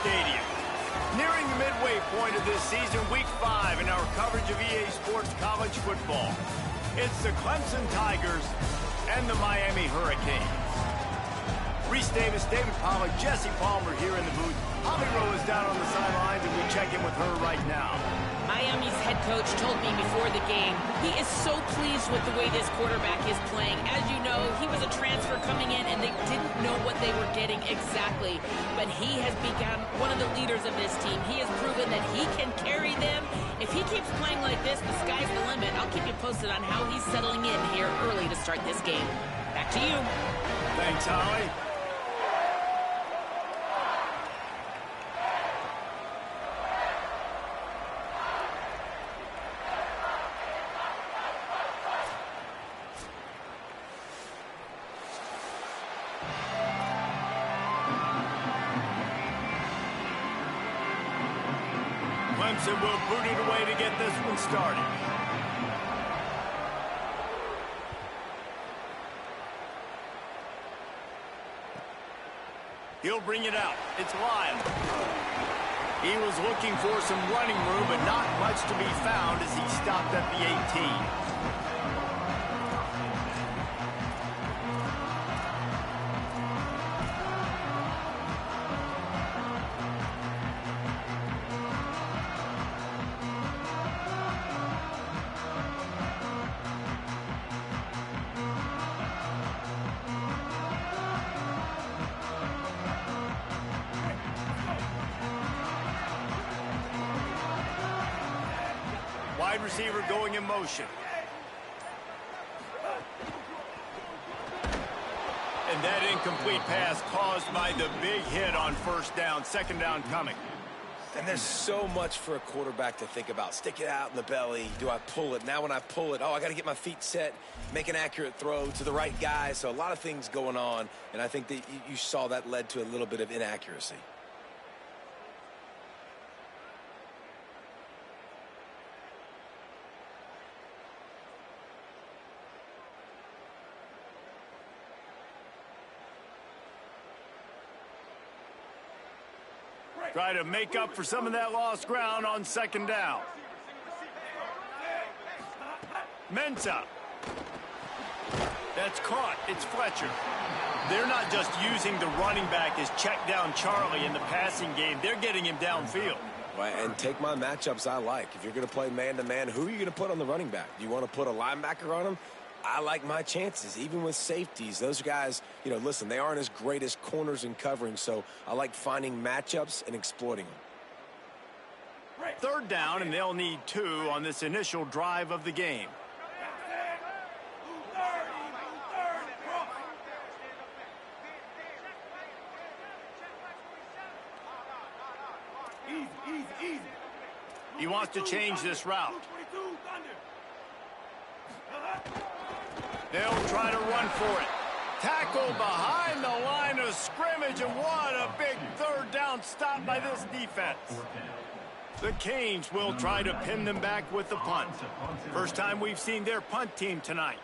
Stadium. Nearing the midway point of this season, Week 5 in our coverage of EA Sports College Football. It's the Clemson Tigers and the Miami Hurricanes. Reese Davis, David Pollack, Jesse Palmer here in the booth. Holly Rowe is down on the sidelines, and we check in with her right now. Miami's head coach told me before the game he is so pleased with the way this quarterback is playing. As you know, he was a transfer coming in, and they didn't know what they were getting exactly. But he has become one of the leaders of this team. He has proven that he can carry them. If he keeps playing like this, the sky's the limit. I'll keep you posted on how he's settling in here early to start this game. Back to you. Thanks, Holly. Clemson will boot it away to get this one started. He'll bring it out. It's Lyle. He was looking for some running room, but not much to be found as he stopped at the 18. Wide receiver going in motion. And that incomplete pass caused by the big hit on first down. Second down coming. And there's so much for a quarterback to think about. Stick it out in the belly. Do I pull it? Now when I pull it, I got to get my feet set, make an accurate throw to the right guy. So a lot of things going on, and I think that you saw that led to a little bit of inaccuracy. Try to make up for some of that lost ground on second down. Mensah. That's caught. It's Fletcher. They're not just using the running back as check down Charlie in the passing game. They're getting him downfield. Right, and take my matchups I like. If you're going to play man-to-man, who are you going to put on the running back? Do you want to put a linebacker on him? I like my chances, even with safeties. Those guys, listen, they aren't as great as corners and covering, so I like finding matchups and exploiting them. Third down, and they'll need 2 on this initial drive of the game. He wants to change this route. They'll try to run for it. Tackle behind the line of scrimmage, and what a big third down stop by this defense. The Canes will try to pin them back with the punt. First time we've seen their punt team tonight.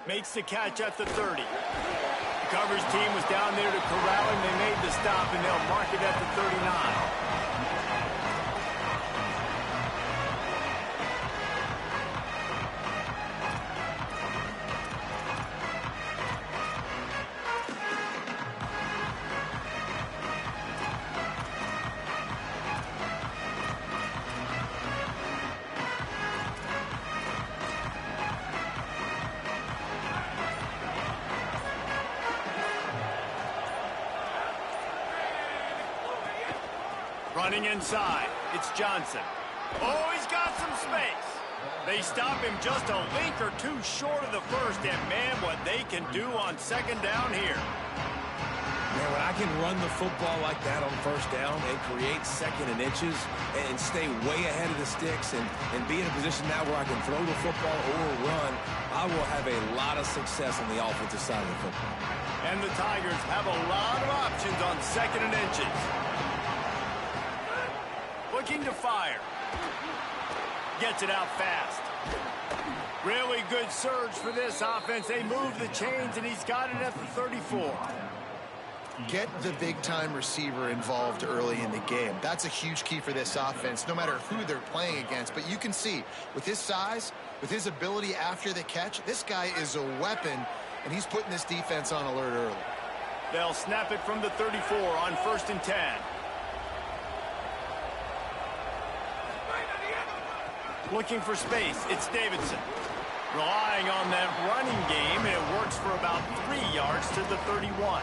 Makes the catch at the 30. The coverage team was down there to corral him. They made the stop, and they'll mark it at the 39. Running inside, it's Johnson. Oh, he's got some space. They stop him just a link or 2 short of the first, and man, what they can do on second down here. Man, when I can run the football like that on first down and create second and inches and stay way ahead of the sticks and be in a position now where I can throw the football or run, I will have a lot of success on the offensive side of the football. And the Tigers have a lot of options on second and inches. Looking to fire. Gets it out fast. Really good surge for this offense. They move the chains, and he's got it at the 34. get the big-time receiver involved early in the game. That's a huge key for this offense, no matter who they're playing against. But you can see, with his size, with his ability after the catch, this guy is a weapon, and he's putting this defense on alert early. They'll snap it from the 34 on 1st and 10. Looking for space, it's Davidson. Relying on that running game, and it works for about 3 yards to the 31.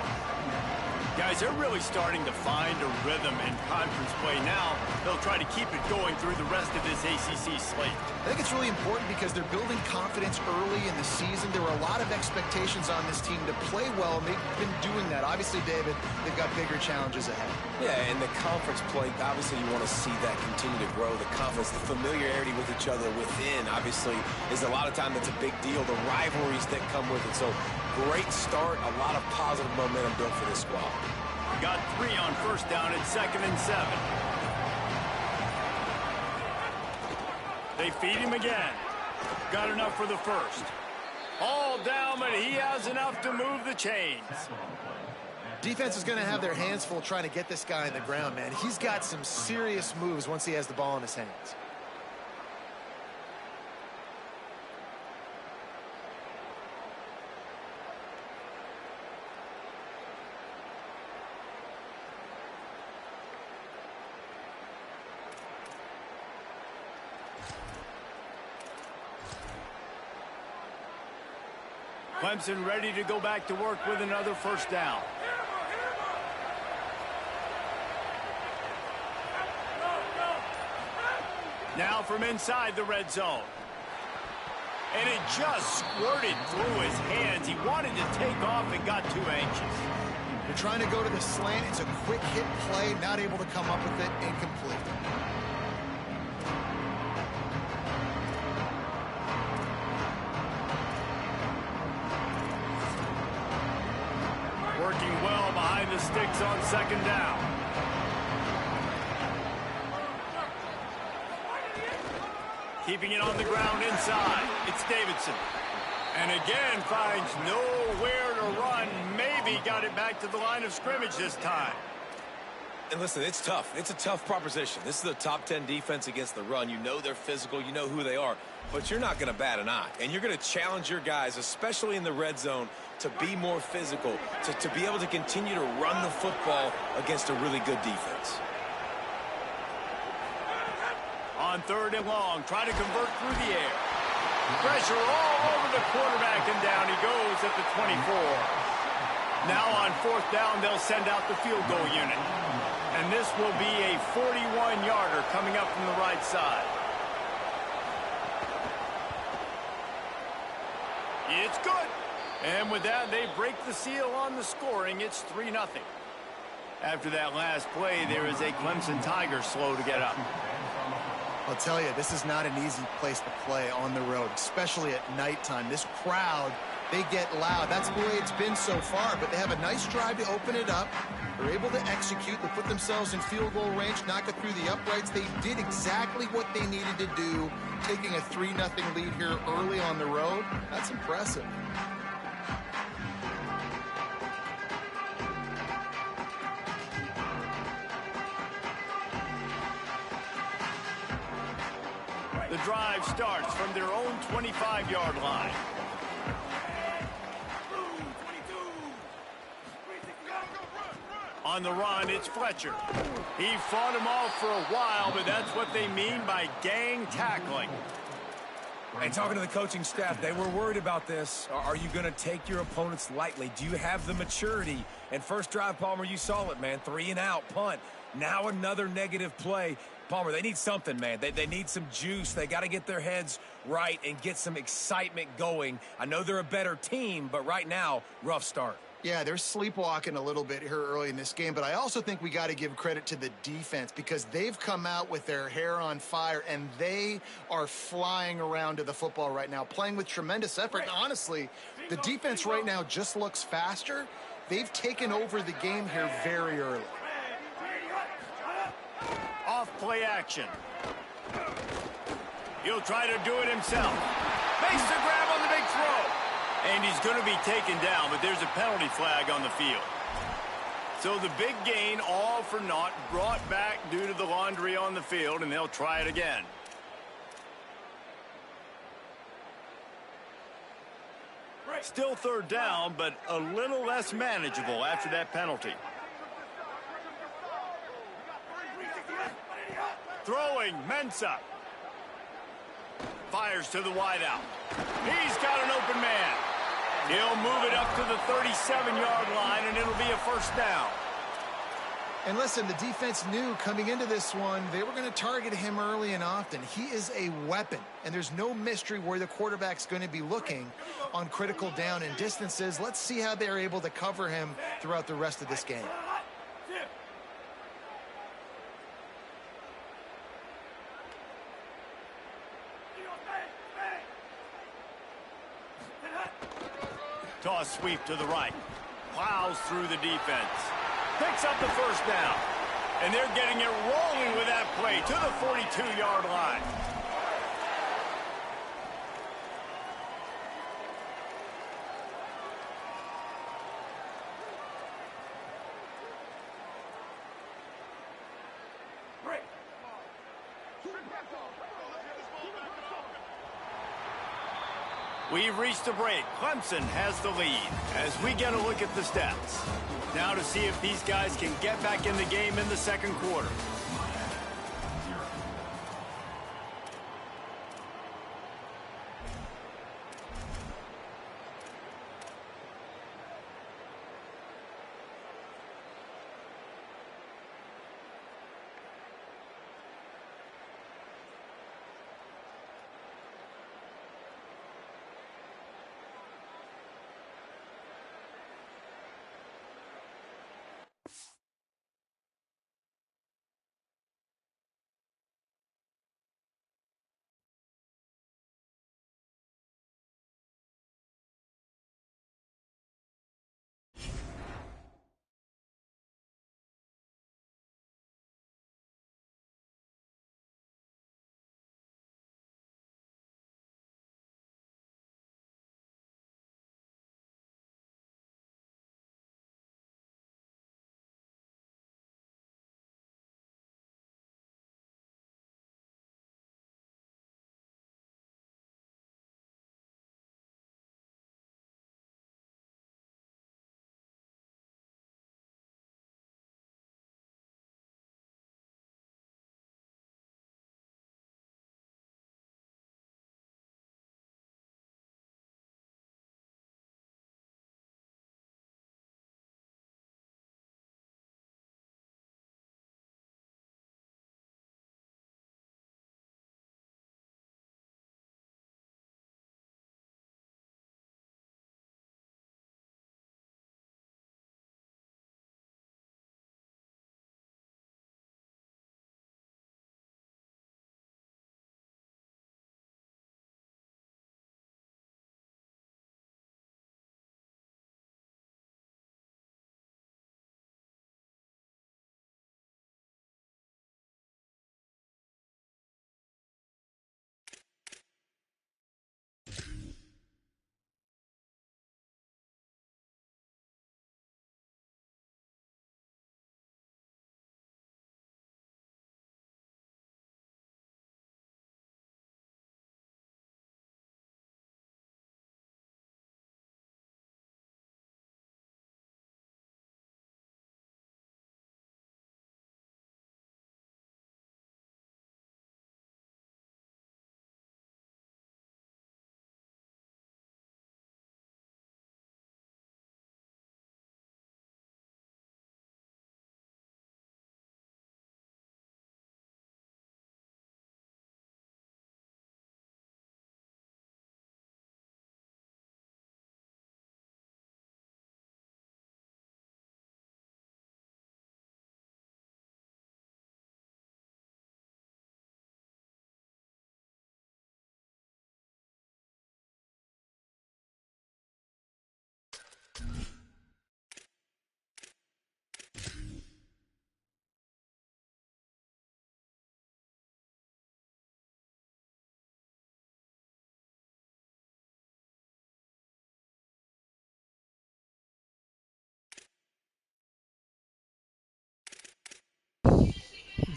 Guys, they're really starting to find a rhythm in conference play now. They'll try to keep it going through the rest of this ACC slate. I think it's really important because they're building confidence early in the season. There were a lot of expectations on this team to play well, and they've been doing that. Obviously, David, they've got bigger challenges ahead. Yeah, and the conference play, obviously you want to see that continue to grow. The confidence, the familiarity with each other within, obviously, is a lot of time that's a big deal. The rivalries that come with it. So, great start, a lot of positive momentum built for this squad. Got 3 on 1st down and 2nd and 7. They feed him again. Got enough for the 1st. All down, but he has enough to move the chains. Defense is going to have their hands full trying to get this guy on the ground, man. He's got some serious moves once he has the ball in his hands. Clemson ready to go back to work with another 1st down. Now from inside the red zone. And it just squirted through his hands. He wanted to take off and got too anxious. They're trying to go to the slant. It's a quick hit play, not able to come up with it, incomplete. Working well behind the sticks on 2nd down. Keeping it on the ground inside. It's Davidson. And again finds nowhere to run. Maybe got it back to the line of scrimmage this time. And listen, it's tough. It's a tough proposition. This is a top 10 defense against the run. You know they're physical. You know who they are. But you're not going to bat an eye. And you're going to challenge your guys, especially in the red zone, to be more physical, to be able to continue to run the football against a really good defense. On 3rd and long, try to convert through the air. Pressure all over the quarterback, and down he goes at the 24. Now on 4th down, they'll send out the field goal unit. And this will be a 41-yarder coming up from the right side. It's good. And with that, they break the seal on the scoring. It's 3-0. After that last play, there is a Clemson Tiger slow to get up. I'll tell you, this is not an easy place to play on the road, especially at nighttime. This crowd, they get loud. That's the way it's been so far, but they have a nice drive to open it up. They're able to execute. They put themselves in field goal range, knock it through the uprights. They did exactly what they needed to do, taking a 3-0 lead here early on the road. That's impressive. The drive starts from their own 25-yard line. On the run, it's Fletcher. He fought him off for a while, but that's what they mean by gang tackling. And talking to the coaching staff, they were worried about this. Are you going to take your opponents lightly? Do you have the maturity? And first drive, Palmer, you saw it, man. 3 and out, punt. Now another negative play. Palmer, they need something, man. They need some juice. They got to get their heads right and get some excitement going. I know they're a better team, but right now, rough start. Yeah, they're sleepwalking a little bit here early in this game, but I also think we got to give credit to the defense because they've come out with their hair on fire, and they are flying around to the football right now, playing with tremendous effort. And honestly, the defense right now just looks faster. They've taken over the game here very early. Off play action. He'll try to do it himself. Makes the grab on the big throw. And he's going to be taken down, but there's a penalty flag on the field. So the big gain, all for naught, brought back due to the laundry on the field, and they'll try it again. Still third down, but a little less manageable after that penalty. Throwing, Mensah. Fires to the wideout. He's got an open man. He'll move it up to the 37-yard line, and it'll be a first down. And listen, the defense knew coming into this one, they were going to target him early and often. He is a weapon, and there's no mystery where the quarterback's going to be looking on critical down and distances. Let's see how they're able to cover him throughout the rest of this game. Toss sweep to the right. Plows through the defense. Picks up the first down. And they're getting it rolling with that play to the 42-yard line. We've reached a break. Clemson has the lead as we get a look at the stats. Now to see if these guys can get back in the game in the second quarter.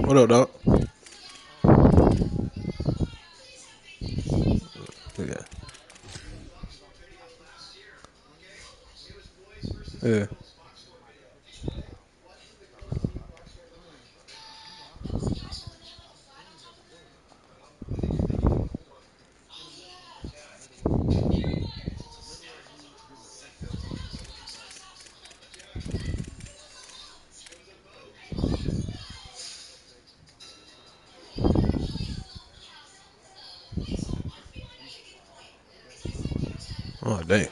What up, dog? Yeah. Yeah. Oh, damn.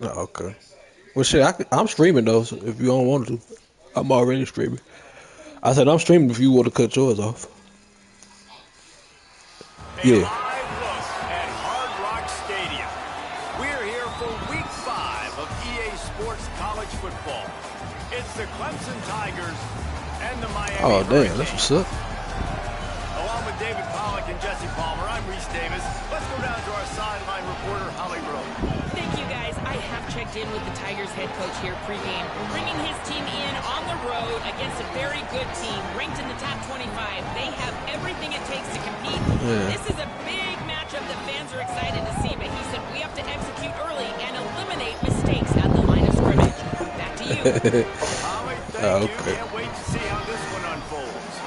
Oh, okay. Well, shit, I'm streaming though. So if you don't want to, I'm already streaming. I said I'm streaming if you want to cut yours off. A Yeah. live look at Hard Rock Stadium. We're here for Week 5 of EA Sports College Football. It's the Clemson Tigers and the Miami Oh, damn. Hurricanes. That's what's up. Along with David Pollack and Jesse Palmer, I'm Reese Davis. Let's go down to our sideline reporter, Holly Rowe. Thank you, guys. I have checked in with the Tigers head coach here pregame, bringing his team in on the road against a very good team, ranked in the top 25. They have everything it takes to compete. Yeah. This is a big matchup that fans are excited to see, but he said we have to execute early and eliminate mistakes at the line of scrimmage. Back to you. Holly, thank you. Okay. Can't wait to see how this one unfolds.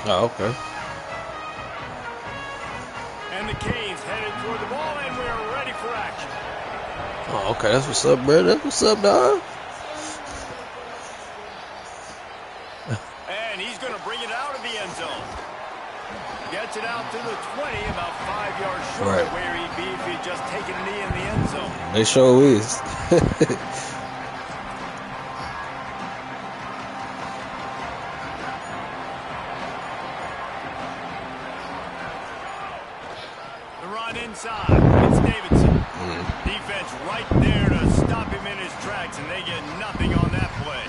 Oh, okay. And the Canes headed toward the ball, and we are ready for action. Oh, okay. That's what's up, bro. That's what's up, dog. And he's going to bring it out of the end zone. Gets it out to the 20, about 5 yards short Right. of where he'd be if he'd just taken a knee in the end zone. They sure is. The run inside. It's Davidson. Defense right there to stop him in his tracks, and they get nothing on that play.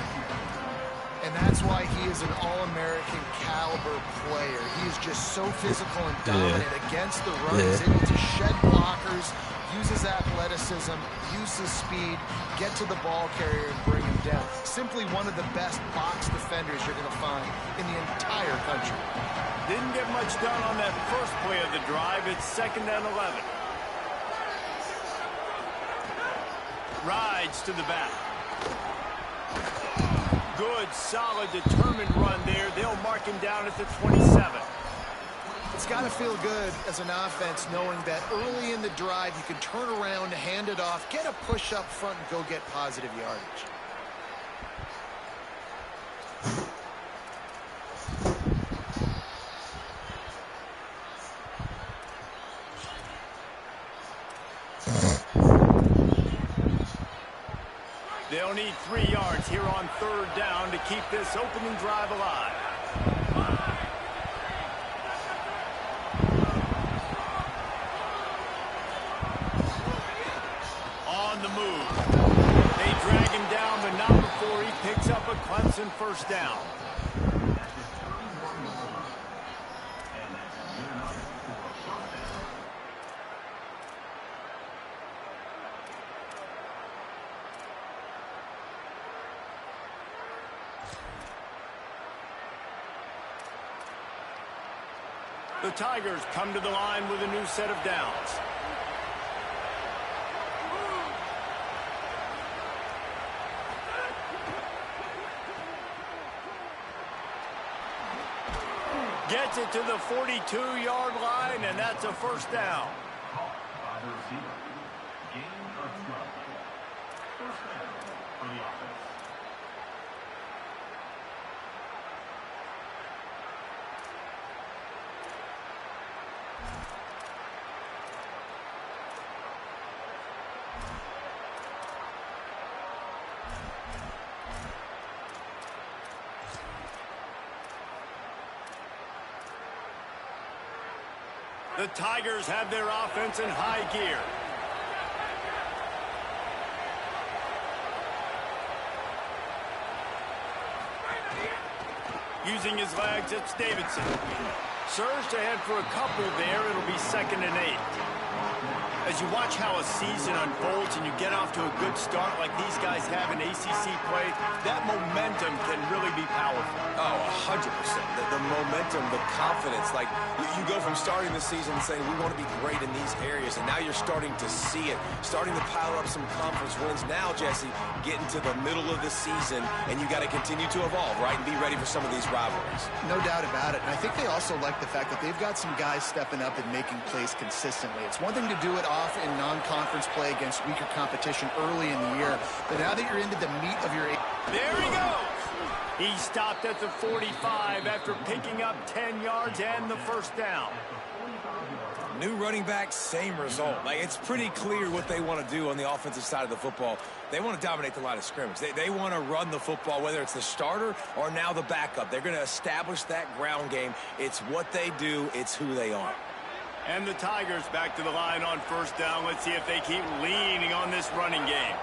And that's why he is an All-American caliber player. He is just so physical and dominant against the run. Yeah. He's able to shed blockers, use his athleticism, use his speed, get to the ball carrier and bring him down. Simply one of the best box defenders you're going to find in the entire country. Didn't get much done on that first play of the drive. It's 2nd and 11. Rides to the back. Good, solid, determined run there. They'll mark him down at the 27. It's got to feel good as an offense knowing that early in the drive you can turn around, hand it off, get a push up front, and go get positive yardage. They'll need 3 yards here on 3rd down to keep this opening drive alive. On the move. They drag him down, but not before he picks up a Clemson 1st down. The Tigers come to the line with a new set of downs. Gets it to the 42-yard line, and that's a 1st down. The Tigers have their offense in high gear. Using his legs, it's Davidson. Surged ahead for a couple there. It'll be 2nd and 8. As you watch how a season unfolds and you get off to a good start like these guys have in ACC play, that momentum can really be powerful. Oh, 100%. The momentum, the confidence. Like, you go from starting the season saying we want to be great in these areas, and now you're starting to see it, starting to pile up some conference wins. Now, Jesse, getting to the middle of the season, and you got to continue to evolve, right, and be ready for some of these rivalries. No doubt about it. And I think they also like the fact that they've got some guys stepping up and making plays consistently. It's one thing to do it off in non-conference play against weaker competition early in the year, but now that you're into the meat of your... There he goes! He stopped at the 45 after picking up 10 yards and the first down. New running back, same result. Like, it's pretty clear what they want to do on the offensive side of the football. They want to dominate the line of scrimmage. They want to run the football, whether it's the starter or now the backup. They're going to establish that ground game. It's what they do. It's who they are. And the Tigers back to the line on first down. Let's see if they keep leaning on this running game.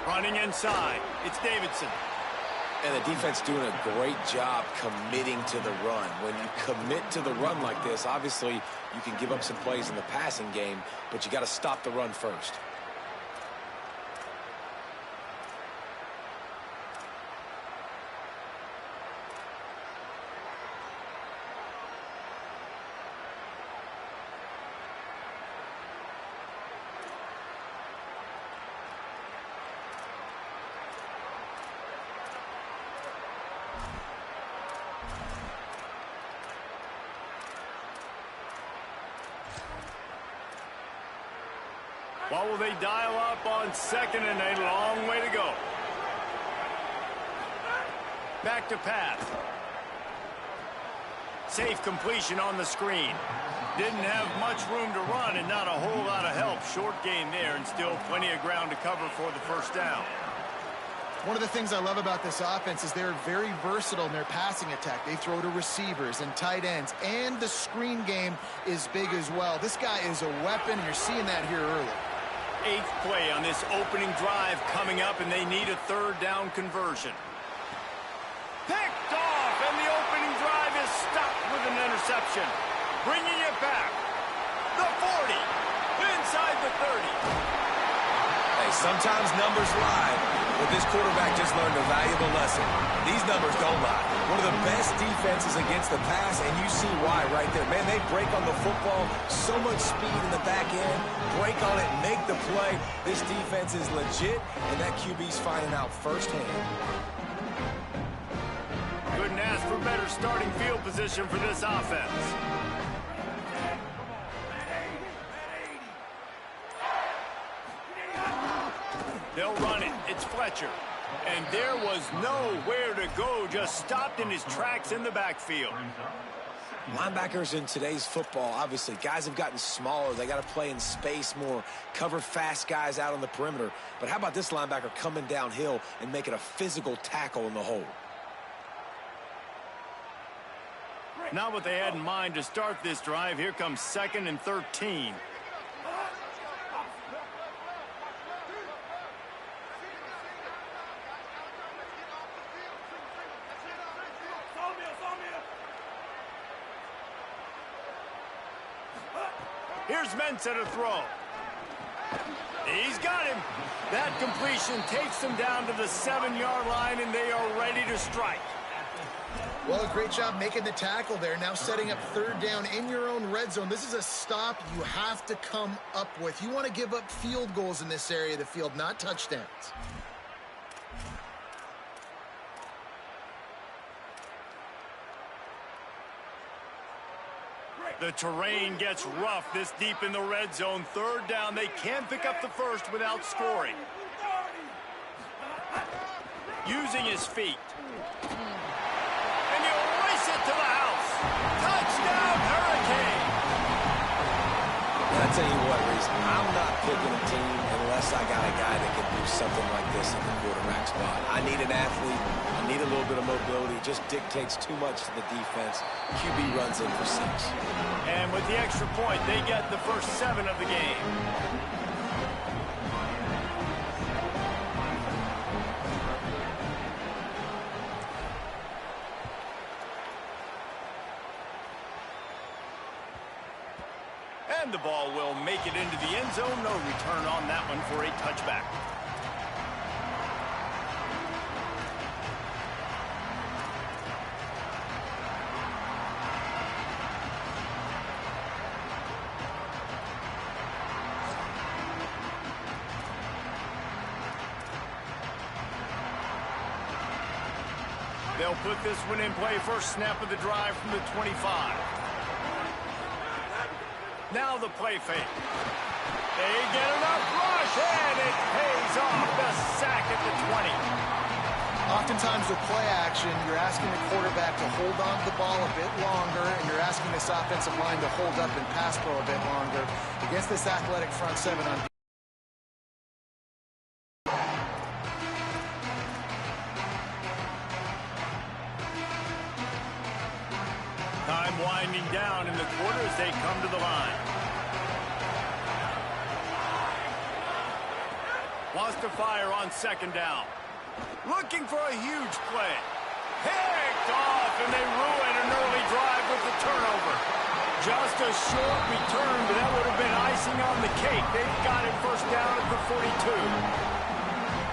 Running inside. It's Davidson. And the defense doing a great job committing to the run. When you commit to the run like this, obviously you can give up some plays in the passing game, but you got to stop the run first. What will they dial up on 2nd and 8? Long way to go. Back to pass. Safe completion on the screen. Didn't have much room to run and not a whole lot of help. Short gain there and still plenty of ground to cover for the first down. One of the things I love about this offense is they're very versatile in their passing attack. They throw to receivers and tight ends, and the screen game is big as well. This guy is a weapon, and you're seeing that here early. 8th play on this opening drive coming up, and they need a 3rd down conversion. Picked off, and the opening drive is stopped with an interception. Bringing it back. The 40. Inside the 30. Hey, sometimes numbers lie, but this quarterback just learned a valuable lesson. These numbers don't lie. One of the best defenses against the pass, and you see why right there. Man, they break on the football, so much speed in the back end, break on it, make the play. This defense is legit, and that QB's finding out firsthand. Couldn't ask for better starting field position for this offense. They'll run it. It's Fletcher. And there was nowhere to go. Just stopped in his tracks in the backfield. Linebackers in today's football, obviously, guys have gotten smaller. They got to play in space more, cover fast guys out on the perimeter. But how about this linebacker coming downhill and making a physical tackle in the hole? Not what they had in mind to start this drive. Here comes 2nd and 13. Here's Mentz at a throw. He's got him. That completion takes them down to the 7-yard line, and they are ready to strike. Well, great job making the tackle there. Now setting up 3rd down in your own red zone. This is a stop you have to come up with. You want to give up field goals in this area of the field, not touchdowns. The terrain gets rough this deep in the red zone. 3rd down. They can pick up the first without scoring. Using his feet. And he'll race it to the house. Touchdown, Hurricane. And I tell you what, Reese, I'm not picking a team unless I got a guy that can do something like this in the quarterback spot. I need an athlete. I need a little bit of mobility. Just dictates too much to the defense. QB runs in for 6. And with the extra point, they get the first 7 of the game. And the ball will make it into the end zone. No return on that one for a touchback. They'll put this one in play. First snap of the drive from the 25. Now the play fake. They get enough rush, and it pays off. The sack at the 20. Oftentimes with play action, you're asking the quarterback to hold on to the ball a bit longer, and you're asking this offensive line to hold up and pass pro a bit longer. Against this athletic front 7 on Time winding down in the quarter as they come to the line. Wants to fire on second down. Looking for a huge play. Picked off, and they ruin an early drive with the turnover. Just a short return, but that would have been icing on the cake. They've got it first down at the 42.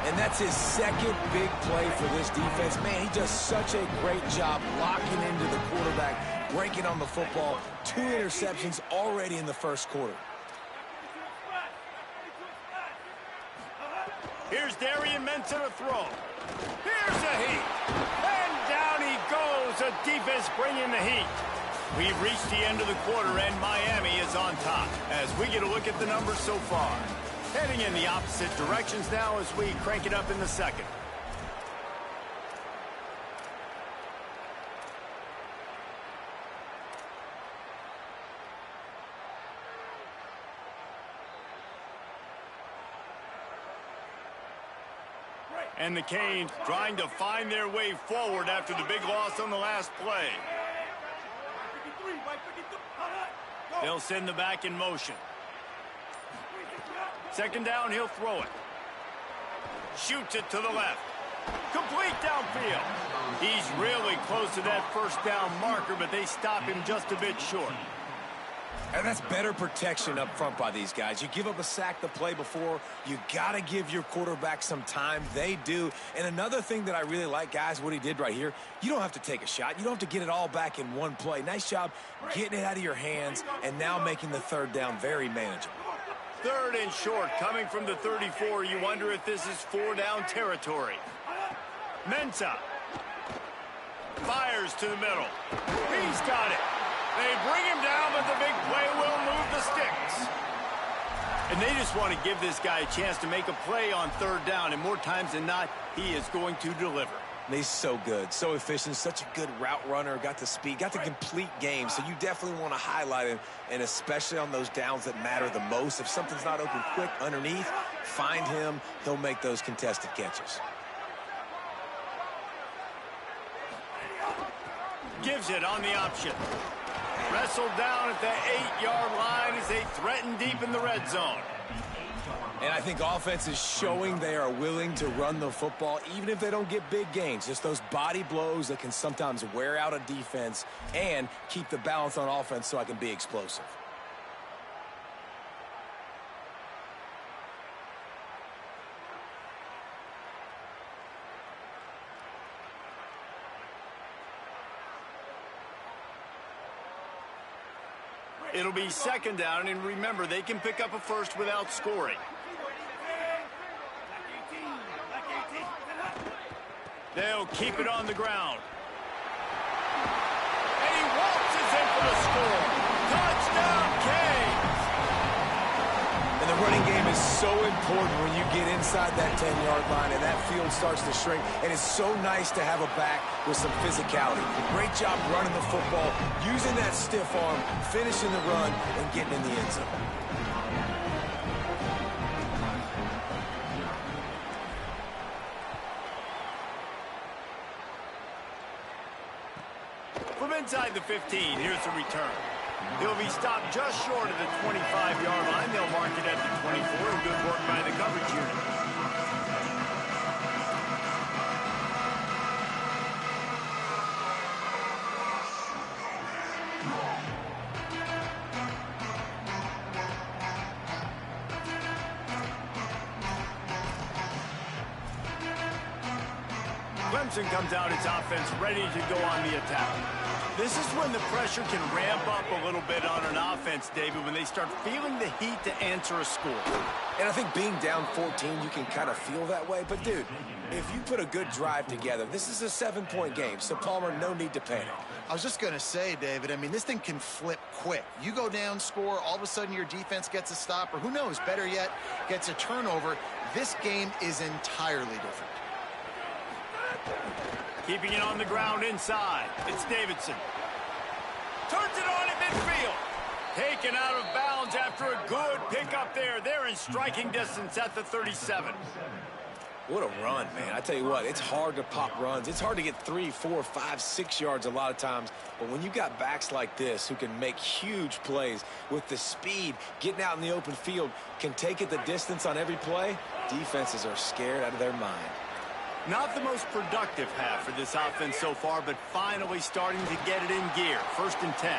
And that's his second big play for this defense. Man, he does such a great job locking into the quarterback, breaking on the football. 2 interceptions already in the first quarter. Here's Darian Mensa to throw. Here's the heat. And down he goes. The defense bringing the heat. We've reached the end of the quarter, and Miami is on top as we get a look at the numbers so far. Heading in the opposite directions now as we crank it up in the second. And the Canes trying to find their way forward after the big loss on the last play. They'll send the back in motion. Second down, he'll throw it. Shoots it to the left. Complete downfield. He's really close to that first down marker, but they stop him just a bit short. And that's better protection up front by these guys. You give up a sack the play before, you got to give your quarterback some time. They do. And another thing that I really like, guys, what he did right here, you don't have to take a shot. You don't have to get it all back in one play. Nice job getting it out of your hands and now making the third down very manageable. Third and short coming from the 34. You wonder if this is 4-down territory. Mensa fires to the middle. He's got it. They bring him down, but the big play will move the sticks. And they just want to give this guy a chance to make a play on third down, and more times than not, he is going to deliver. And he's so good, so efficient, such a good route runner, got the speed, got the complete game, so you definitely want to highlight him, and especially on those downs that matter the most. If something's not open quick underneath, find him, he'll make those contested catches. Gives it on the option. Wrestled down at the 8-yard line as they threaten deep in the red zone. And I think offense is showing they are willing to run the football, even if they don't get big gains. Just those body blows that can sometimes wear out a defense and keep the balance on offense so I can be explosive. It'll be second down, and remember, they can pick up a first without scoring. They'll keep it on the ground. And he waltzes in for the score. Touchdown, Canes! And the running game is so important when you get inside that 10-yard line and that field starts to shrink. And it's so nice to have a back with some physicality. Great job running the football, using that stiff arm, finishing the run, and getting in the end zone. From inside the 15, here's the return. He'll be stopped just short of the 25-yard line. They'll mark it at the 24. Good work by the coverage unit. Clemson comes out its offense ready to go on the attack. This is when the pressure can ramp up a little bit on an offense, David, when they start feeling the heat to answer a score. And I think being down 14, you can kind of feel that way. But, dude, if you put a good drive together, this is a 7-point game. So, Palmer, no need to panic. I was just going to say, David, I mean, this thing can flip quick. You go down, score, all of a sudden your defense gets a stop, or who knows, better yet, gets a turnover. This game is entirely different. Keeping it on the ground inside. It's Davidson. Turns it on at midfield. Taken out of bounds after a good pickup there. They're in striking distance at the 37. What a run, man. I tell you what, it's hard to pop runs. It's hard to get 3, 4, 5, 6 yards a lot of times. But when you got backs like this who can make huge plays with the speed, getting out in the open field, can take it the distance on every play, defenses are scared out of their mind. Not the most productive half for this offense so far, but finally starting to get it in gear. 1st and 10.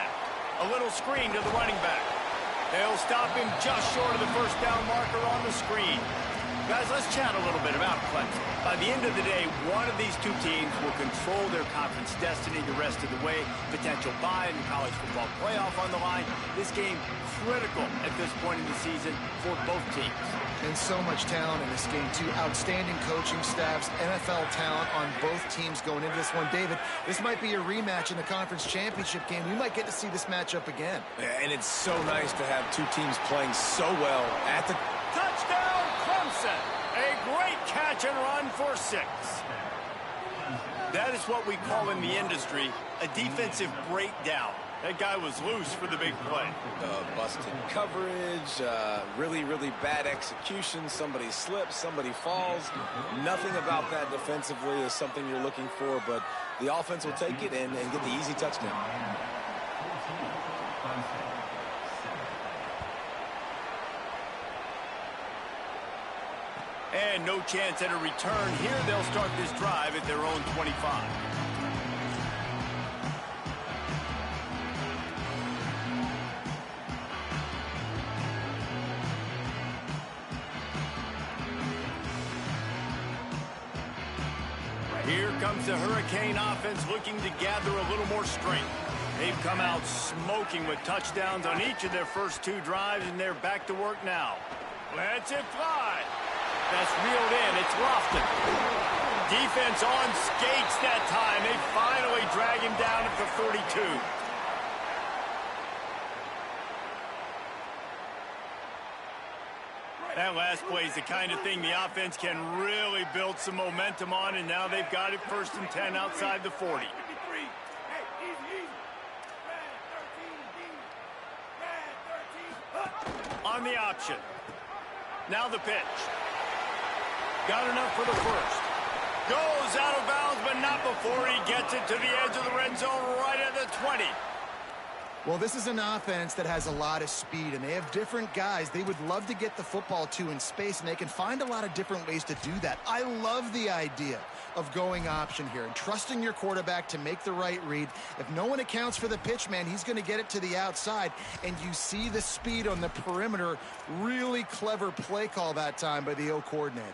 A little screen to the running back. They'll stop him just short of the first down marker on the screen. Guys, let's chat a little bit about Clemson. By the end of the day, one of these two teams will control their conference destiny the rest of the way. Potential bye in the college football playoff on the line. This game critical at this point in the season for both teams. And so much talent in this game, too. Outstanding coaching staffs, NFL talent on both teams going into this one. David, this might be a rematch in the conference championship game. We might get to see this matchup again. Yeah, and it's so nice to have two teams playing so well at the... Touchdown, Clemson! A great catch and run for 6. That is what we call in the industry a defensive breakdown. That guy was loose for the big play. Busted coverage, really, really bad execution. Somebody slips, somebody falls. Nothing about that defensively is something you're looking for, but the offense will take it and get the easy touchdown. And no chance at a return here. They'll start this drive at their own 25. Here comes the Hurricane offense looking to gather a little more strength. They've come out smoking with touchdowns on each of their first 2 drives, and they're back to work now. Let's it fly. That's reeled in. It's Lofton. Defense on skates that time. They finally drag him down at the 32. That last play is the kind of thing the offense can really build some momentum on, and now they've got it 1st and 10 outside the 40. On the option. Now the pitch. Got enough for the first. Goes out of bounds, but not before he gets it to the edge of the red zone right at the 20. Well, this is an offense that has a lot of speed, and they have different guys they would love to get the football to in space, and they can find a lot of different ways to do that. I love the idea of going option here and trusting your quarterback to make the right read. If no one accounts for the pitch, man, he's going to get it to the outside, and you see the speed on the perimeter. Really clever play call that time by the O coordinator.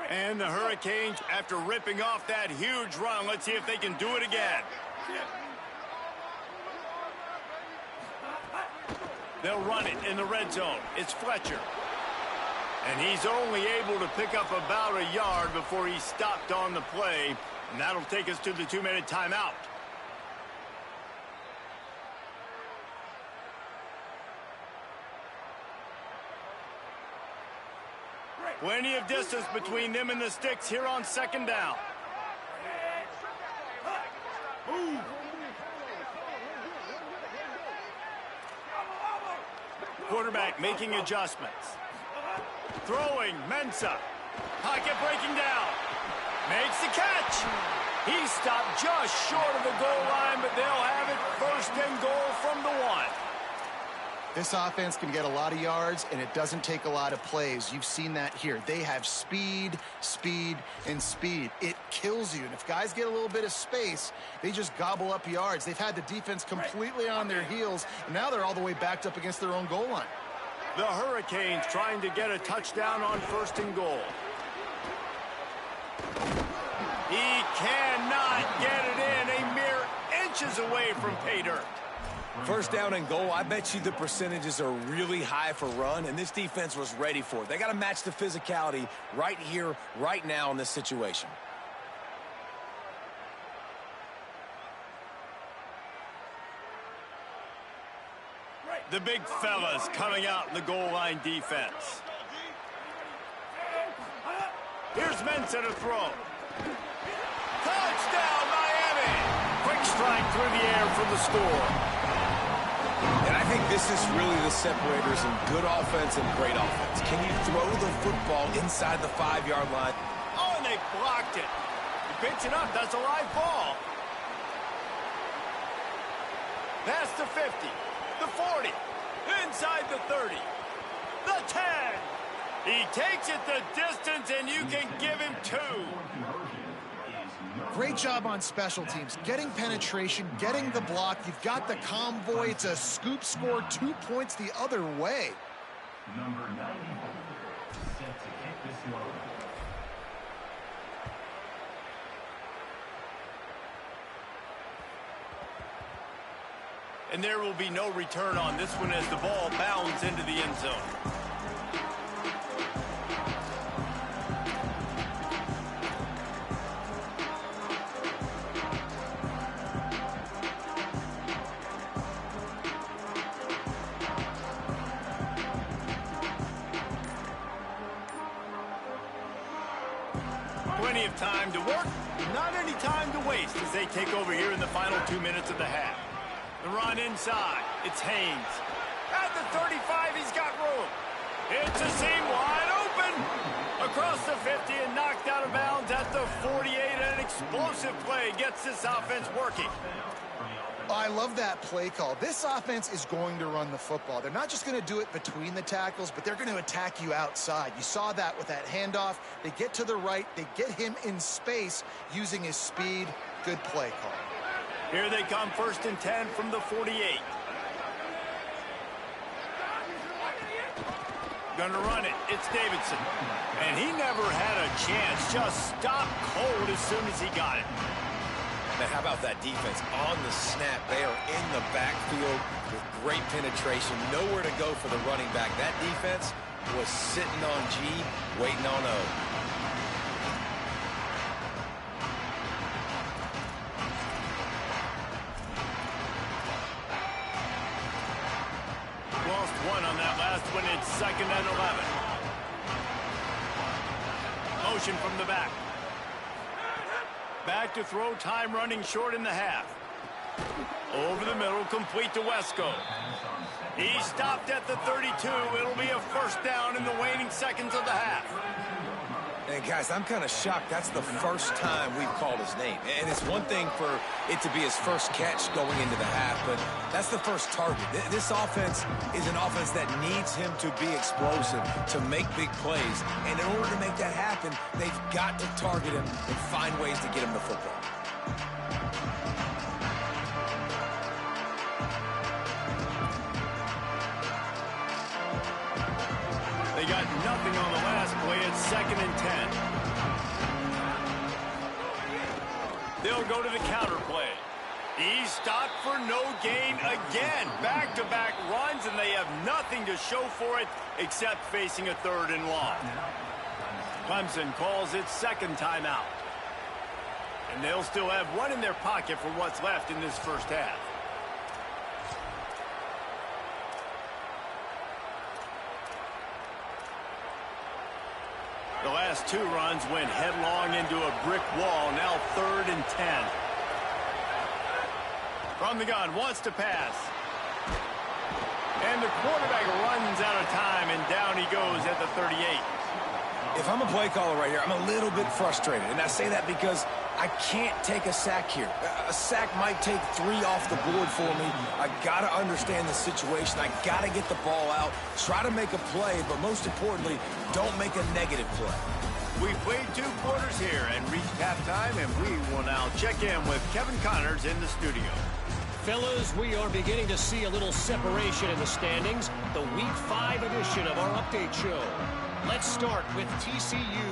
And the Hurricanes, after ripping off that huge run, let's see if they can do it again. They'll run it in the red zone. It's Fletcher. And he's only able to pick up about a yard before he's stopped on the play. And that'll take us to the 2-minute timeout. Plenty of distance between them and the sticks here on 2nd down. Quarterback making adjustments. Throwing, Mensah. Pocket breaking down. Makes the catch. He stopped just short of the goal line, but they'll have it first and goal from the 1. This offense can get a lot of yards, and it doesn't take a lot of plays. You've seen that here. They have speed, speed, and speed. It kills you. And if guys get a little bit of space, they just gobble up yards. They've had the defense completely on their heels, and now they're all the way backed up against their own goal line. The Hurricanes trying to get a touchdown on first and goal. He cannot get it in. A mere inches away from pay dirt. First down and goal, I bet you the percentages are really high for run, and this defense was ready for it. They got to match the physicality right here, right now in this situation. The big fellas coming out in the goal line defense. Here's Mensah to throw. Touchdown, Miami! Quick strike through the air for the score. And I think this is really the separators in good offense and great offense. Can you throw the football inside the 5-yard line? Oh, and they blocked it. You pitch it up, that's a live ball. Past the 50, the 40, inside the 30, the 10. He takes it the distance, and you can give him 2. Great job on special teams. Getting penetration, getting the block. You've got the convoy. It's a scoop score, 2 points the other way. Number 90, set to kick this one. And there will be no return on this one as the ball bounds into the end zone. Plenty of time to work, not any time to waste as they take over here in the final 2 minutes of the half. The run inside, it's Haynes. At the 35, he's got room. It's a seam wide open. Across the 50 and knocked out of bounds at the 48. An explosive play gets this offense working. I love that play call. This offense is going to run the football. They're not just going to do it between the tackles, but they're going to attack you outside. You saw that with that handoff. They get to the right. They get him in space using his speed. Good play call. Here they come, 1st and 10 from the 48. Gonna run it. It's Davidson. And he never had a chance. Just stopped cold as soon as he got it. Man, how about that defense on the snap? They are in the backfield with great penetration. Nowhere to go for the running back. That defense was sitting on G, waiting on O. Lost one on that last one. It's 2nd and 11. Motion from the back. Back to throw, time running short in the half. Over the middle, complete to Wesco. He stopped at the 32. It'll be a 1st down in the waning seconds of the half. And guys, I'm kind of shocked. That's the first time we've called his name. And it's one thing for it to be his first catch going into the half, but that's the first target. This offense is an offense that needs him to be explosive, to make big plays. And in order to make that happen, they've got to target him and find ways to get him the football. They got nothing on the last play. It's 2nd and 10. They'll go to the counter play. He stopped for no gain again. Back-to-back runs, and they have nothing to show for it except facing a 3rd and long. Clemson calls its 2nd timeout. And they'll still have one in their pocket for what's left in this first half. The last 2 runs went headlong into a brick wall. Now 3rd and 10. From the gun, wants to pass. And the quarterback runs out of time and down he goes at the 38. If I'm a play caller right here, I'm a little bit frustrated. And I say that because I can't take a sack here. A sack might take 3 off the board for me. I got to understand the situation. I got to get the ball out, try to make a play, but most importantly, don't make a negative play. We played 2 quarters here and reached halftime, and we will now check in with Kevin Connors in the studio. Fellas, we are beginning to see a little separation in the standings. The Week 5 edition of our update show. Let's start with TCU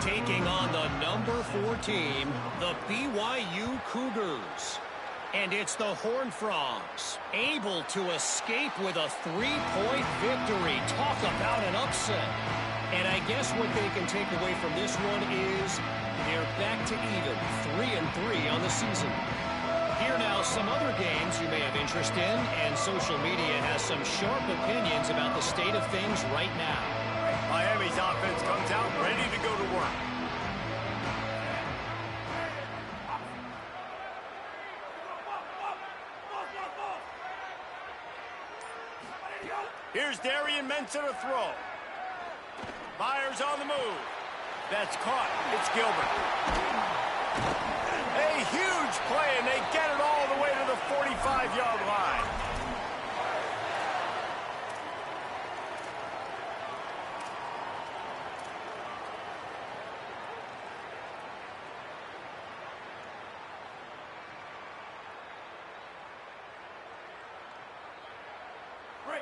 taking on the number 4 team, the BYU Cougars. And it's the Horned Frogs, able to escape with a 3-point victory. Talk about an upset. And I guess what they can take away from this one is they're back to even, 3-3 on the season. Here now, some other games you may have interest in, and social media has some sharp opinions about the state of things right now. Miami's offense comes out ready to go to work. Here's Darian Mensah to throw. Myers on the move. That's caught. It's Gilbert. A huge play, and they get it all the way to the 45-yard line.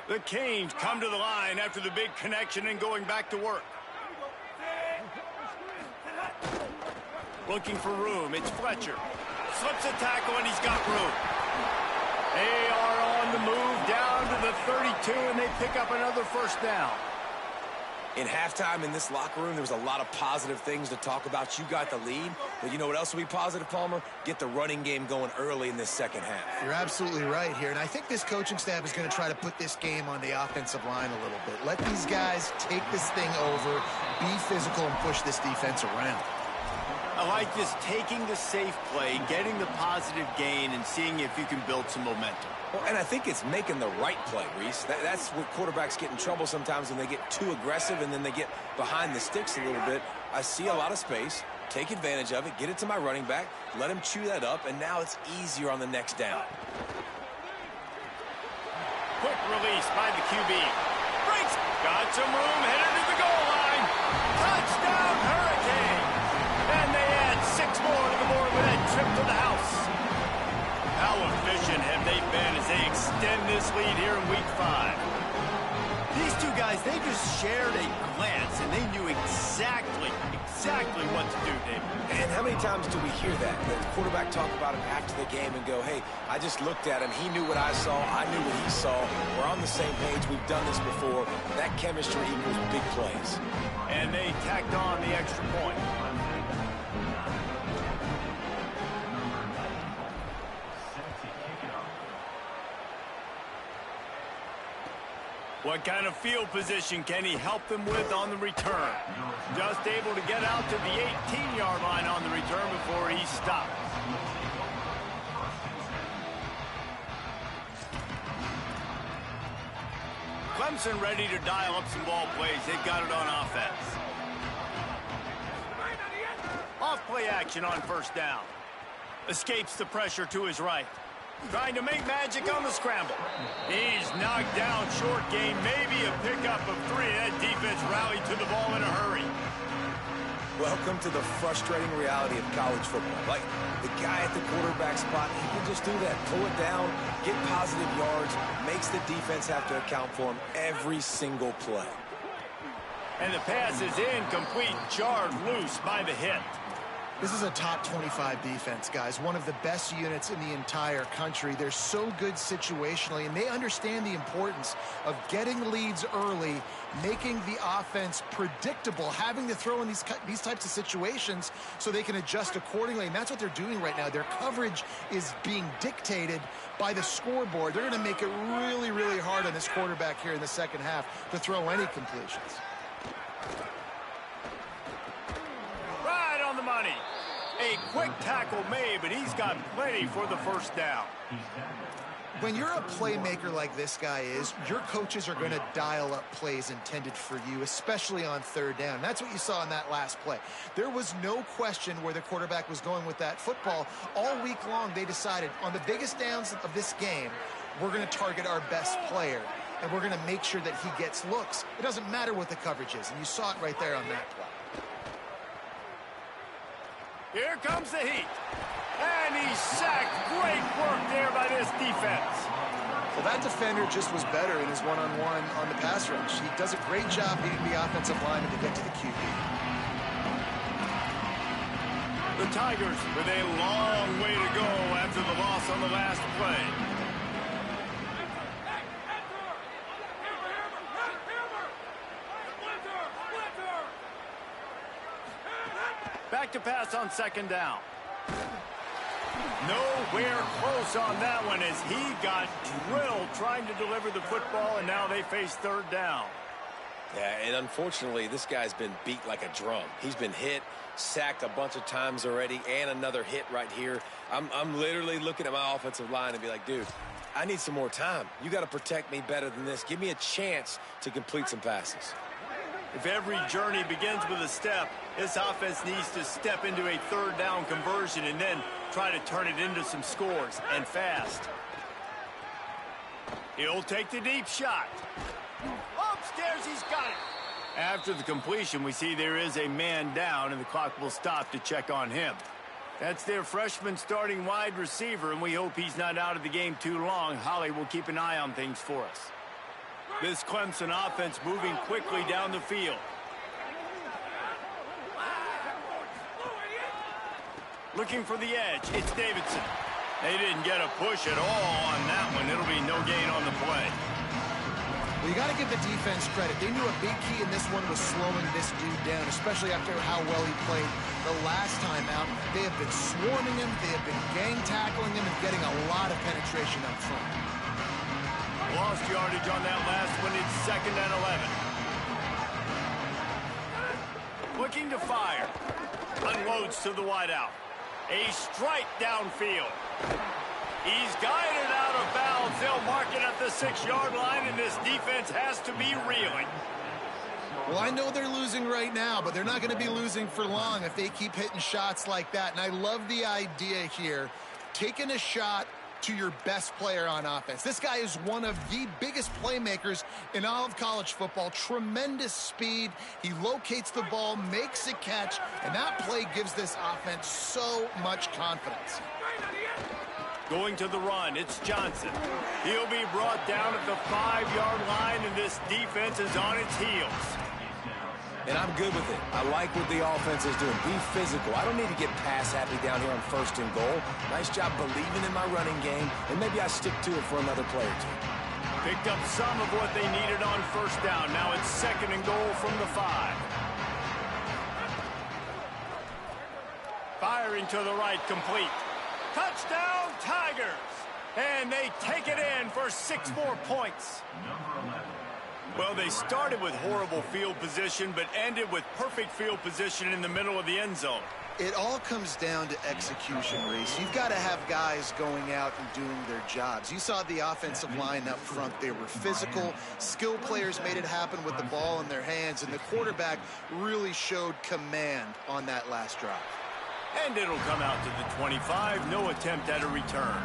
The Canes come to the line after the big connection and going back to work. Looking for room. It's Fletcher. Slips a tackle, and he's got room. They are on the move down to the 32, and they pick up another first down. In halftime in this locker room, there was a lot of positive things to talk about. You got the lead, but you know what else will be positive, Palmer? Get the running game going early in this second half. You're absolutely right here, and I think this coaching staff is going to try to put this game on the offensive line a little bit. Let these guys take this thing over, be physical, and push this defense around. I like just taking the safe play, getting the positive gain, and seeing if you can build some momentum. Well, and I think it's making the right play, Reese. That's where quarterbacks get in trouble sometimes when they get too aggressive and then they get behind the sticks a little bit. I see a lot of space, take advantage of it, get it to my running back, let him chew that up, and now it's easier on the next down. Quick release by the QB. Breaks. Got some room, headed to the goal line. Touchdown, Hurricane. And they add 6 more to the board with that trip to the house. How efficient have they been as they extend this lead here in Week 5? These 2 guys, they just shared a glance, and they knew exactly what to do, David. And how many times do we hear that? The quarterback talk about him after the game and go, hey, I just looked at him. He knew what I saw. I knew what he saw. We're on the same page. We've done this before. That chemistry equals big plays. And they tacked on the extra point. What kind of field position can he help them with on the return? Just able to get out to the 18-yard line on the return before he stopped. Clemson ready to dial up some ball plays. They've got it on offense. Off play action on first down. Escapes the pressure to his right. Trying to make magic on the scramble. He's knocked down, short game, maybe a pickup of 3. That defense rallied to the ball in a hurry. Welcome to the frustrating reality of college football. Like, the guy at the quarterback spot, he can just do that. Pull it down, get positive yards, makes the defense have to account for him every single play. And the pass is incomplete, jarred loose by the hit. This is a top 25 defense, guys. One of the best units in the entire country. They're so good situationally, and they understand the importance of getting leads early, making the offense predictable, having to throw in these types of situations so they can adjust accordingly. And that's what they're doing right now. Their coverage is being dictated by the scoreboard. They're going to make it really, really hard on this quarterback here in the second half to throw any completions. Right on the money. A quick tackle made, but he's got plenty for the first down. When you're a playmaker like this guy is, your coaches are going to dial up plays intended for you, especially on third down. That's what you saw in that last play. There was no question where the quarterback was going with that football. All week long, they decided on the biggest downs of this game, we're going to target our best player, and we're going to make sure that he gets looks. It doesn't matter what the coverage is, and you saw it right there on that play. Here comes the heat. And he's sacked. Great work there by this defense. Well, that defender just was better in his one-on-one on the pass rush. He does a great job beating the offensive lineman to get to the QB. The Tigers with a long way to go after the loss on the last play. Back to pass on second down. Nowhere close on that one as he got drilled trying to deliver the football, and now they face third down. Yeah, and unfortunately, this guy's been beat like a drum. He's been hit, sacked a bunch of times already, and another hit right here. I'm literally looking at my offensive line and be like, dude, I need some more time. You got to protect me better than this. Give me a chance to complete some passes. If every journey begins with a step, this offense needs to step into a third down conversion and then try to turn it into some scores, and fast. He'll take the deep shot. Upstairs, he's got it. After the completion, we see there is a man down, and the clock will stop to check on him. That's their freshman starting wide receiver, and we hope he's not out of the game too long. Holly will keep an eye on things for us. This Clemson offense moving quickly down the field. Looking for the edge. It's Davidson. They didn't get a push at all on that one. It'll be no gain on the play. Well, you got to give the defense credit. They knew a big key in this one was slowing this dude down, especially after how well he played the last time out. They have been swarming him. They have been gang tackling him and getting a lot of penetration up front. Lost yardage on that last one. It's 2nd and 11. Looking to fire. Unloads to the wideout. A strike downfield. He's guided out of bounds. They'll mark it at the 6-yard line, and this defense has to be reeling. Well, I know they're losing right now, but they're not going to be losing for long if they keep hitting shots like that. And I love the idea here, taking a shot to your best player on offense. This guy is one of the biggest playmakers in all of college football. Tremendous speed. He locates the ball, makes a catch, and that play gives this offense so much confidence. Going to the run, it's Johnson. He'll be brought down at the 5-yard line, and this defense is on its heels. And I'm good with it. I like what the offense is doing. Be physical. I don't need to get pass happy down here on 1st and goal. Nice job believing in my running game, and maybe I stick to it for another play or two. Picked up some of what they needed on 1st down. Now it's 2nd and goal from the 5. Firing to the right, complete. Touchdown, Tigers! And they take it in for 6 more points. Well, they started with horrible field position, but ended with perfect field position in the middle of the end zone. It all comes down to execution, Reese. You've got to have guys going out and doing their jobs. You saw the offensive line up front. They were physical. Skill players made it happen with the ball in their hands, and the quarterback really showed command on that last drive. And it'll come out to the 25. No attempt at a return.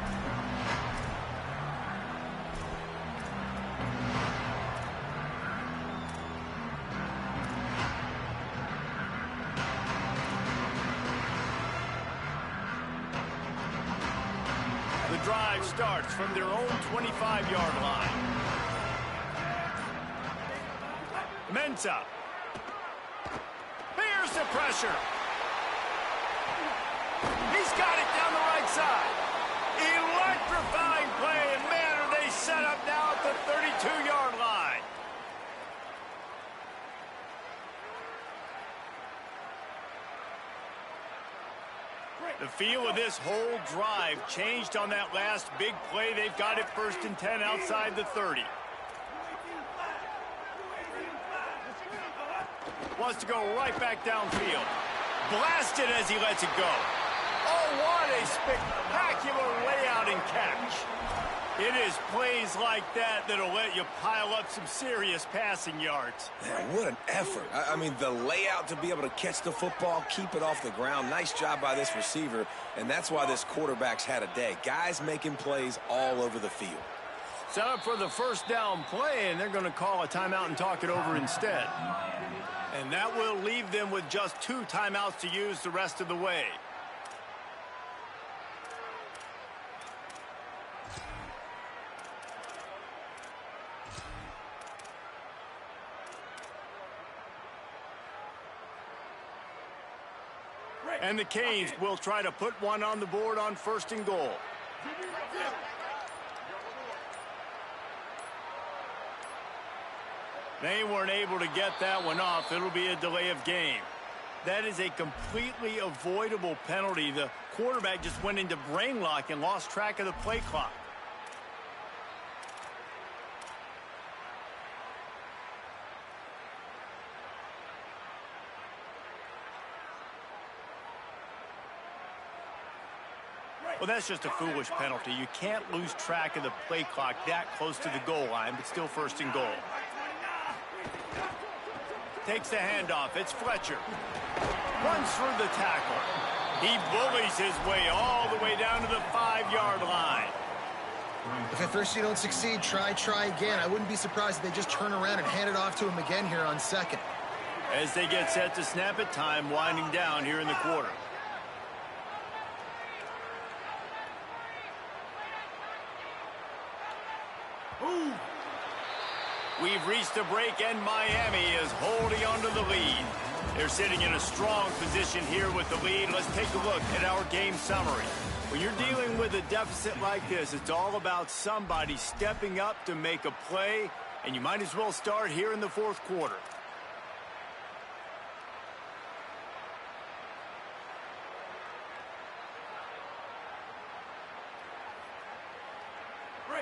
The drive starts from their own 25-yard line. Mensah. Here's the pressure. He's got it down the right side. Electrifying play, and man, are they set up now at the 32-yard line. The feel of this whole drive changed on that last big play. They've got it 1st and 10 outside the 30. Wants to go right back downfield. Blasted as he lets it go. what a spectacular layout and catch. It is plays like that that'll let you pile up some serious passing yards. Man, what an effort. I mean, the layout to be able to catch the football, keep it off the ground. Nice job by this receiver, and that's why this quarterback's had a day. Guys making plays all over the field. Set up for the first down play, and they're going to call a timeout and talk it over instead. And that will leave them with just 2 timeouts to use the rest of the way. And the Canes will try to put one on the board on 1st and goal. They weren't able to get that one off. It'll be a delay of game. That is a completely avoidable penalty. The quarterback just went into brain lock and lost track of the play clock. Well, that's just a foolish penalty. You can't lose track of the play clock that close to the goal line, but still 1st and goal. Takes the handoff. It's Fletcher. Runs through the tackle. He bullies his way all the way down to the 5-yard line. If at first you don't succeed, try again. I wouldn't be surprised if they just turn around and hand it off to him again here on 2nd. As they get set to snap it, time winding down here in the quarter. We've reached a break, and Miami is holding on to the lead. They're sitting in a strong position here with the lead. Let's take a look at our game summary. When you're dealing with a deficit like this, it's all about somebody stepping up to make a play, and you might as well start here in the 4th quarter.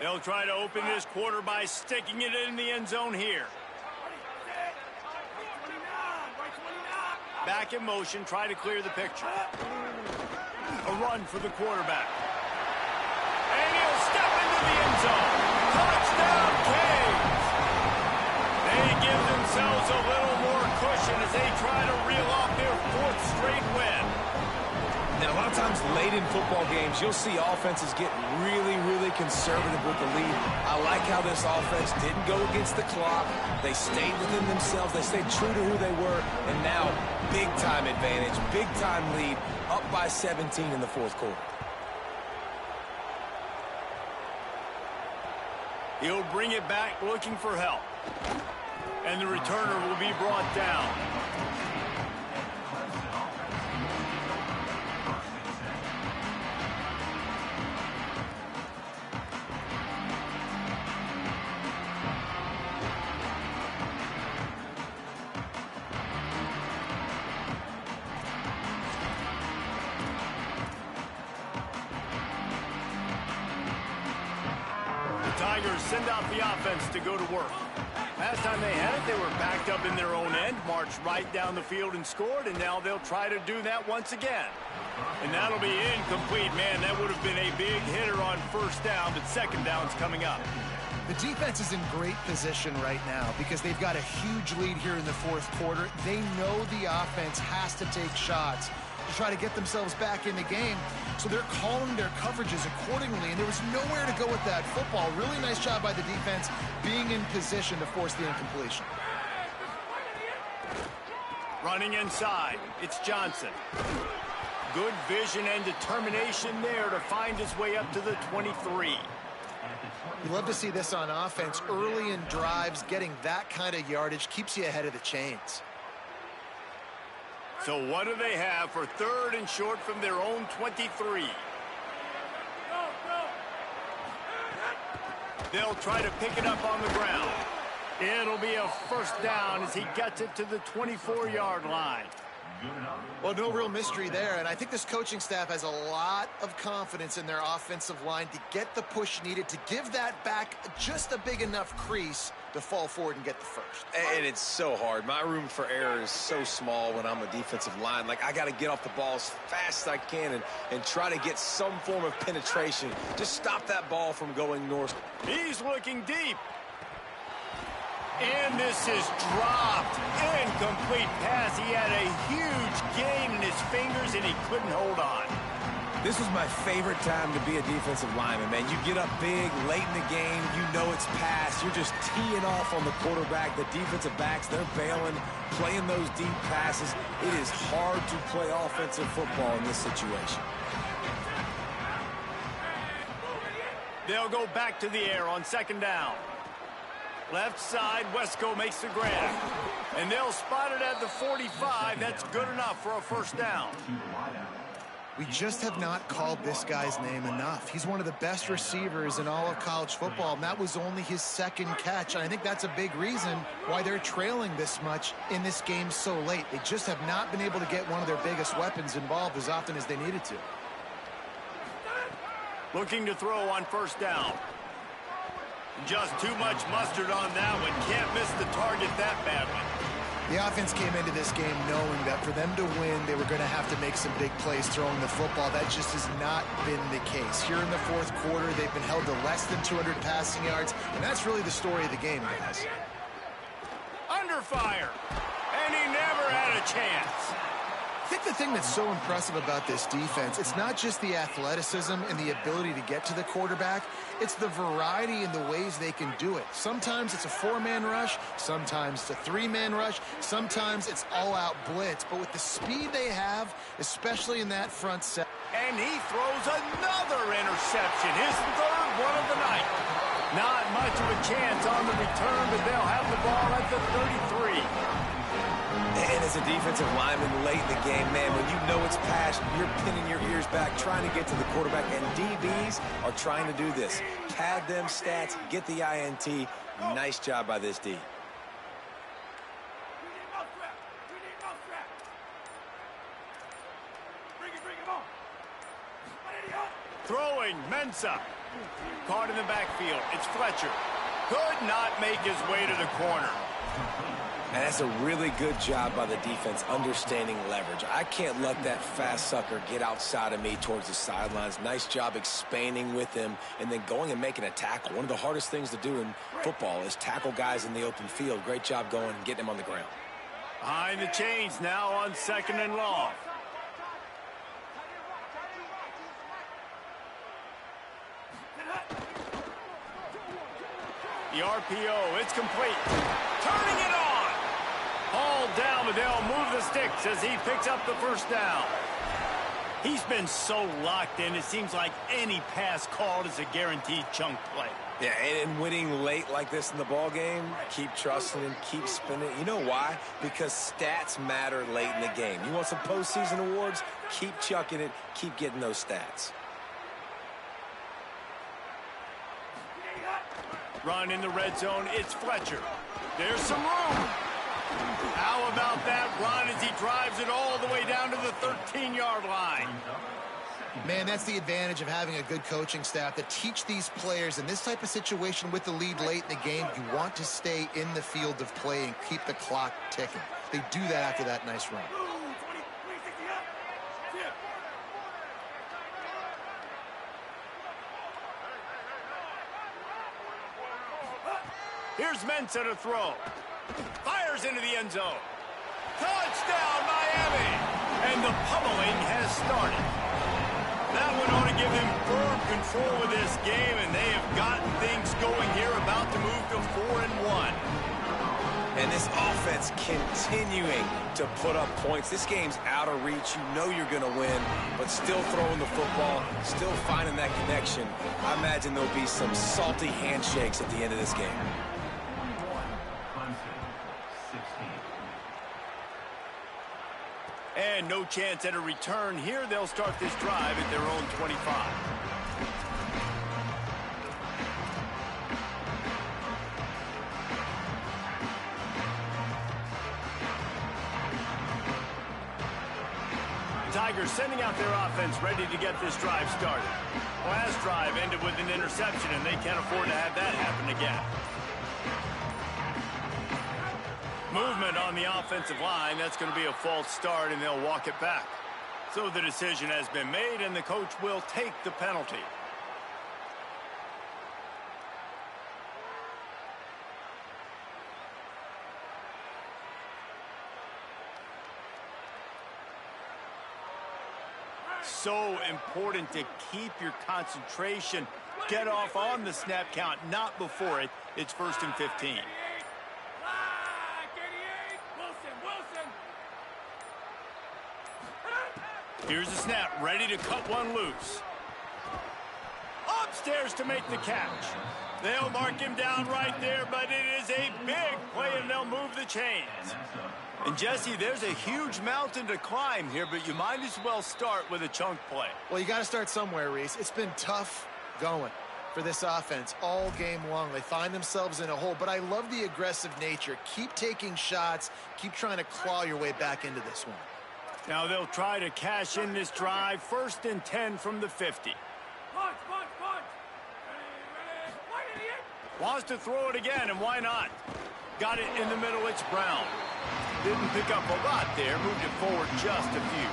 They'll try to open this quarter by sticking it in the end zone here. Back in motion, try to clear the picture. A run for the quarterback. And he'll step into the end zone. Touchdown, Canes! They give themselves a little more cushion as they try to reel off their 4th straight win. And a lot of times late in football games, you'll see offenses get really conservative with the lead. I like how this offense didn't go against the clock. They stayed within themselves. They stayed true to who they were. And now, big-time advantage, big-time lead, up by 17 in the 4th quarter. He'll bring it back looking for help. And the returner will be brought down. Tigers send out the offense to go to work. Last time they had it, they were backed up in their own end, marched right down the field and scored, and now they'll try to do that once again. And that'll be incomplete. Man, that would have been a big hitter on 1st down, but 2nd down's coming up. The defense is in great position right now because they've got a huge lead here in the 4th quarter. They know the offense has to take shots to try to get themselves back in the game. So they're calling their coverages accordingly, and there was nowhere to go with that football. Really nice job by the defense being in position to force the incompletion. Running inside, it's Johnson. Good vision and determination there to find his way up to the 23. You love to see this on offense. Early in drives, getting that kind of yardage keeps you ahead of the chains. So what do they have for 3rd and short from their own 23? They'll try to pick it up on the ground. It'll be a 1st down as he gets it to the 24-yard line. Well, no real mystery there, and I think this coaching staff has a lot of confidence in their offensive line to get the push needed to give that back just a big enough crease to fall forward and get the first. And it's so hard. My room for error is so small when I'm a defensive line. Like, I got to get off the ball as fast as I can and try to get some form of penetration. Just stop that ball from going north. He's looking deep. And this is dropped. Incomplete pass. He had a huge gain in his fingers, and he couldn't hold on. This was my favorite time to be a defensive lineman, man. You get up big, late in the game, you know it's past. You're just teeing off on the quarterback. The defensive backs, they're bailing, playing those deep passes. It is hard to play offensive football in this situation. They'll go back to the air on second down. Left side, Wesco makes the grab. And they'll spot it at the 45. That's good enough for a first down. We just have not called this guy's name enough. He's one of the best receivers in all of college football, and that was only his second catch. And I think that's a big reason why they're trailing this much in this game so late. They just have not been able to get one of their biggest weapons involved as often as they needed to. Looking to throw on first down. Just too much mustard on that one. Can't miss the target that badly. The offense came into this game knowing that for them to win, they were going to have to make some big plays throwing the football. That just has not been the case. Here in the fourth quarter, they've been held to less than 200 passing yards, and that's really the story of the game, guys. Under fire, and he never had a chance. I think the thing that's so impressive about this defense, it's not just the athleticism and the ability to get to the quarterback, it's the variety in the ways they can do it. Sometimes it's a four-man rush, sometimes it's a three-man rush, sometimes it's all-out blitz. But with the speed they have, especially in that front set. And he throws another interception, his third one of the night. Not much of a chance on the return, but they'll have the ball at the 33. And as a defensive lineman late in the game, man, when you know it's past, you're pinning your ears back, trying to get to the quarterback, and DBs are trying to do this. Pad them stats, get the INT. Nice job by this D. Throwing, Mensah. Caught in the backfield. It's Fletcher. Could not make his way to the corner. And that's a really good job by the defense, understanding leverage. I can't let that fast sucker get outside of me towards the sidelines. Nice job expanding with him and then going and making a tackle. One of the hardest things to do in football is tackle guys in the open field. Great job going and getting him on the ground. Behind the chains now on second and long. The RPO, it's complete. Turning it on. Ball down, but they'll move the sticks as he picks up the first down. He's been so locked in, it seems like any pass called is a guaranteed chunk play. Yeah, and winning late like this in the ball game, keep trusting him, keep spinning. You know why? Because stats matter late in the game. You want some postseason awards? Keep chucking it, keep getting those stats. Run in the red zone, it's Fletcher. There's some room. How about that run as he drives it all the way down to the 13-yard line? Man, that's the advantage of having a good coaching staff that teach these players in this type of situation with the lead late in the game. You want to stay in the field of play and keep the clock ticking. They do that after that nice run. Here's Mensah to throw. Fires into the end zone. Touchdown, Miami! And the pummeling has started. That one ought to give them firm control of this game, and they have gotten things going here, about to move to 4-1. And this offense continuing to put up points. This game's out of reach. You know you're going to win, but still throwing the football, still finding that connection. I imagine there'll be some salty handshakes at the end of this game. And no chance at a return here. They'll start this drive at their own 25. Tigers sending out their offense ready to get this drive started. Last drive ended with an interception, and they can't afford to have that happen again. Movement on the offensive line. That's going to be a false start, and they'll walk it back. So the decision has been made, and the coach will take the penalty. So important to keep your concentration. Get off on the snap count, not before it. It's 1st and 15. Here's the snap, ready to cut one loose. Upstairs to make the catch. They'll mark him down right there, but it is a big play, and they'll move the chains. And, Jesse, there's a huge mountain to climb here, but you might as well start with a chunk play. Well, you got to start somewhere, Reese. It's been tough going for this offense all game long. They find themselves in a hole, but I love the aggressive nature. Keep taking shots. Keep trying to claw your way back into this one. Now they'll try to cash in this drive. 1st and 10 from the 50. Wants to throw it again, and why not? Got it in the middle. It's Brown. Didn't pick up a lot there. Moved it forward just a few.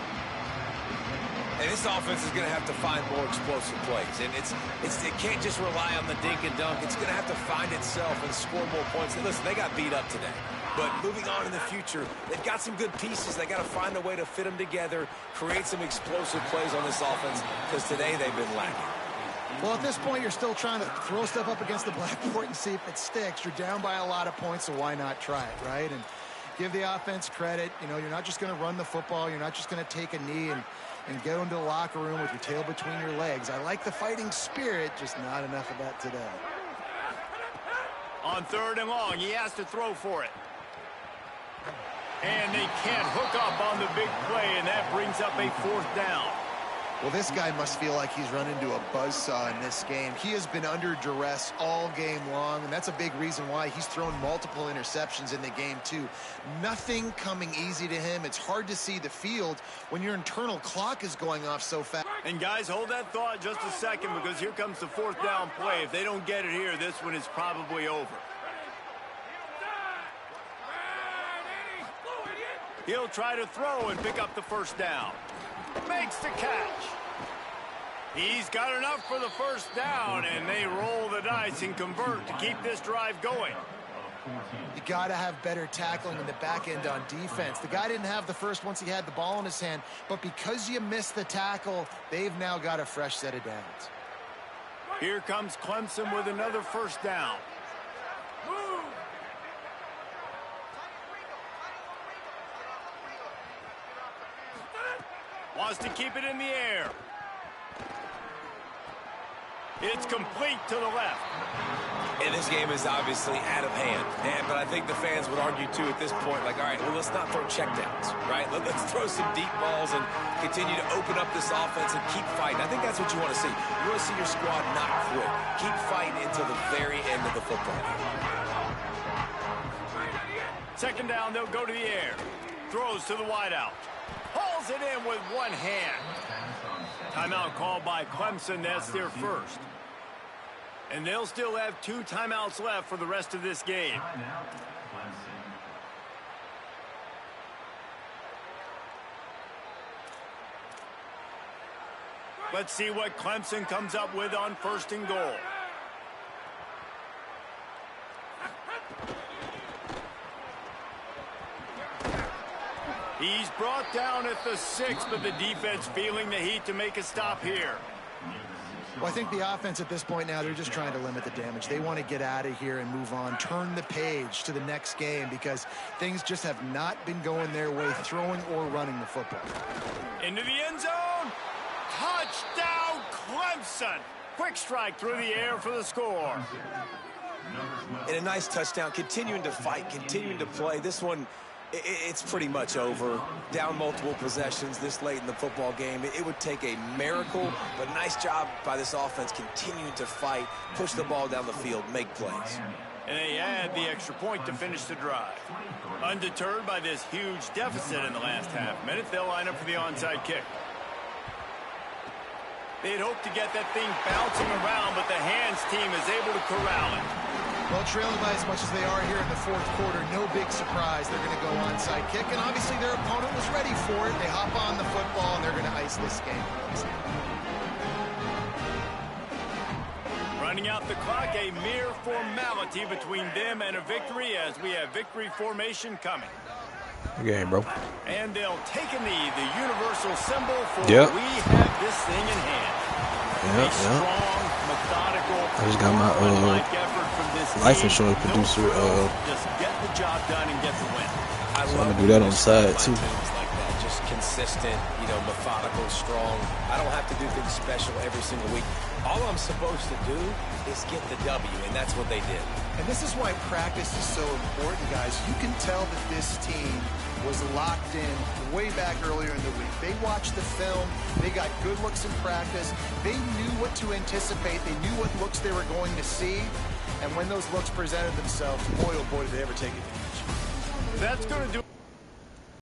And this offense is going to have to find more explosive plays. And it can't just rely on the dink and dunk. It's going to have to find itself and score more points. And listen, they got beat up today. But moving on in the future, they've got some good pieces. They got to find a way to fit them together, create some explosive plays on this offense, because today they've been lacking. Well, at this point, you're still trying to throw stuff up against the blackboard and see if it sticks. You're down by a lot of points, so why not try it, right? And give the offense credit. You know, you're not just going to run the football. You're not just going to take a knee and go into the locker room with your tail between your legs. I like the fighting spirit, just not enough of that today. On 3rd and long, he has to throw for it. And they can't hook up on the big play, and that brings up a 4th down. Well, this guy must feel like he's run into a buzzsaw in this game. He has been under duress all game long, and that's a big reason why he's thrown multiple interceptions in the game, too. Nothing coming easy to him. It's hard to see the field when your internal clock is going off so fast. And, guys, hold that thought just a second, because here comes the 4th down play. If they don't get it here, this one is probably over. He'll try to throw and pick up the 1st down. Makes the catch. He's got enough for the 1st down, and they roll the dice and convert to keep this drive going. You got to have better tackling in the back end on defense. The guy didn't have the first once he had the ball in his hand, but because you missed the tackle, they've now got a fresh set of downs. Here comes Clemson with another 1st down. Wants to keep it in the air. It's complete to the left. And this game is obviously out of hand. But I think the fans would argue, too, at this point, like, all right, well, let's not throw checkdowns, right? Let's throw some deep balls and continue to open up this offense and keep fighting. I think that's what you want to see. You want to see your squad not quit. Keep fighting until the very end of the football game. 2nd down, they'll go to the air. Throws to the wideout. Pulls it in with one hand. Timeout called by Clemson. That's their 1st. And they'll still have 2 timeouts left for the rest of this game. Let's see what Clemson comes up with on 1st and goal. He's brought down at the 6, but the defense feeling the heat to make a stop here. Well, I think the offense at this point now, they're just trying to limit the damage. They want to get out of here and move on, turn the page to the next game, because things just have not been going their way, throwing or running the football. Into the end zone. Touchdown, Clemson. Quick strike through the air for the score. And a nice touchdown, continuing to fight, continuing to play. This one, it's pretty much over. Down multiple possessions this late in the football game. It would take a miracle, but nice job by this offense continuing to fight, push the ball down the field, make plays. And they add the extra point to finish the drive. Undeterred by this huge deficit in the last half minute, they'll line up for the onside kick. They'd hoped to get that thing bouncing around, but the hands team is able to corral it. Well, trailing by as much as they are here in the fourth quarter, no big surprise. They're going to go onside kick, and obviously their opponent was ready for it. They hop on the football, and they're going to ice this game. Running out the clock, a mere formality between them and a victory as we have victory formation coming. Game, bro. And they'll take a knee, the universal symbol for Yep. we have this thing in hand. Yeah, A strong, methodical, I just got my workmanlike effort from this life team. insurance No producer. frills, just get the job done and get the win. I So love I'm gonna do that on the when side, my too. teams like that, just consistent, methodical, strong. I don't have to do things special every single week. All I'm supposed to do is get the W, and that's what they did. And this is why practice is so important, guys. You can tell that this team was locked in way back earlier in the week. They watched the film. They got good looks in practice. They knew what to anticipate. They knew what looks they were going to see. And when those looks presented themselves, boy, oh boy, did they ever take advantage. That's going to do